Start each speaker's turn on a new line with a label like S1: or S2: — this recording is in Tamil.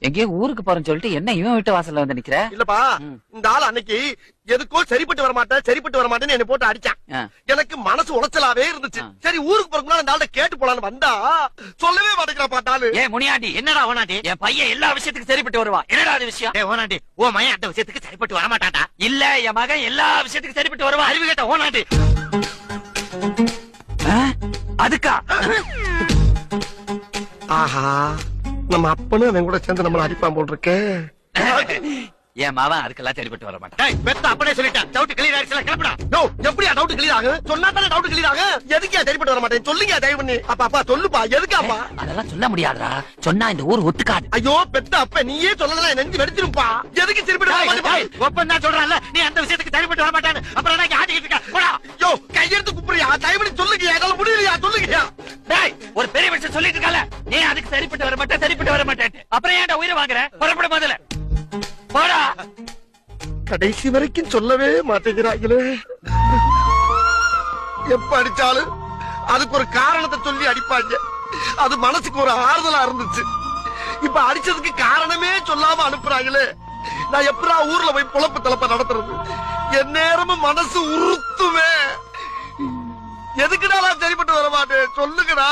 S1: எங்கேயோ ஊருக்கு போறேன்னு சொல்லிட்டு என்ன இவன் வீட்டு வாசல்ல வந்து நிக்கிற?
S2: இல்லப்பா, இந்த ஆள் அன்னைக்கு எதுக்கோ சரிப்பட்டு வர மாட்டேன்னு என்ன போட்டு அடிச்சான். எனக்கு மனசு உளைச்சலாவே இருந்துச்சு. சரி ஊருக்கு போறதுக்குள்ள அந்த ஆள்கிட்ட கேட்டு போலான்னு வந்தா சொல்லவே மாட்டேங்கிறான் பாட்டாளு.
S3: ஏன் முனியாண்டி, என்னடா ஓனாண்டி? என் பையன் எல்லா விஷயத்துக்கும் சரிப்பட்டு வருவான். என்னடா அது விஷயம்? ஓனாண்டி, ஓ மகன் அந்த விஷயத்துக்கு சரிப்பட்டு வர மாட்டான்டா. இல்ல, என் மகன் எல்லா விஷயத்துக்கும் சரிப்பட்டு வருவான். அறிவு கேட்ட ஓனாண்டி. அதுக்கா?
S2: ஆஹா, நம்ம அப்பனும் அவன் கூட சேர்ந்து நம்மள அடிப்பான் போல் இருக்கேன்.
S3: என் மாவன் அதுக்கெல்லாம் சரிப்பட்டு வர மாட்டான். பெத்த அப்படியே சொல்லிட்டான். டவுட் கிளியர் ஆயிடுச்சுல, கிளம்புடா.
S2: நோ, எப்படியா டவுட் கிளியர் ஆகும்? சொன்னா தானே டவுட் கிளியர் ஆகும். எதுக்கியா சரிப்பட்டு வர மாட்டேன் சொல்லுங்க தயவு பண்ணி. அப்பா சொல்லுப்பா, எதுக்காப்பா?
S3: அதெல்லாம் சொல்ல முடியாதுடா. சொன்னா இந்த ஊர் ஒத்துக்காது.
S2: ஐயோ பெத்த அப்ப நீயே சொல்லலாம், நெஞ்சு வெடிச்சிருப்பா. எதுக்கு சரிப்பட்டு வர மாட்டேன்?
S3: ஒப்பன் தான் சொல்றான்ல, நீ அந்த விஷயத்துக்கு சரிப்பட்டு வர மாட்டான்னு. அப்புறம் என்ன ஆட்டிக்கிட்டு இருக்க? போடா.
S2: ஐயோ கையெடுத்து குப்புறியா? தயவு பண்ணி சொல்லுங்க, என்னால முடியலையா? சொல்லுங்கயா.
S3: டேய், ஒரு பெரிய விஷயம் சொல்லிட்டு இருக்கல, நீ அதுக்கு சரிப்பட்டு வர மாட்டே, சரிப்பட்டு வர மாட்டேன். அப்புறம் ஏன்டா உயிரை வாங்குற? புறப்பட முதல்ல போடா.
S2: கடைசி வரைக்கும் சொல்லவே மாட்டேங்கிறாங்களே. எப்ப அடிச்சாலும் அதுக்கு ஒரு காரணத்தை சொல்லி அடிப்பாங்க. அது மனசுக்கு ஒரு ஆறுதலா இருந்துச்சு. இப்ப அடிச்சதுக்கு காரணமே சொல்லாம அனுப்புறாங்களே. நான் எப்படா ஊர்ல போய் பொழப்பு தலப்ப நடத்துறது? என் நேரமும் மனசு உறுத்துமே. எதுக்குடா நான் சரிப்பட்டு வர மாட்டேன் சொல்லுங்கடா.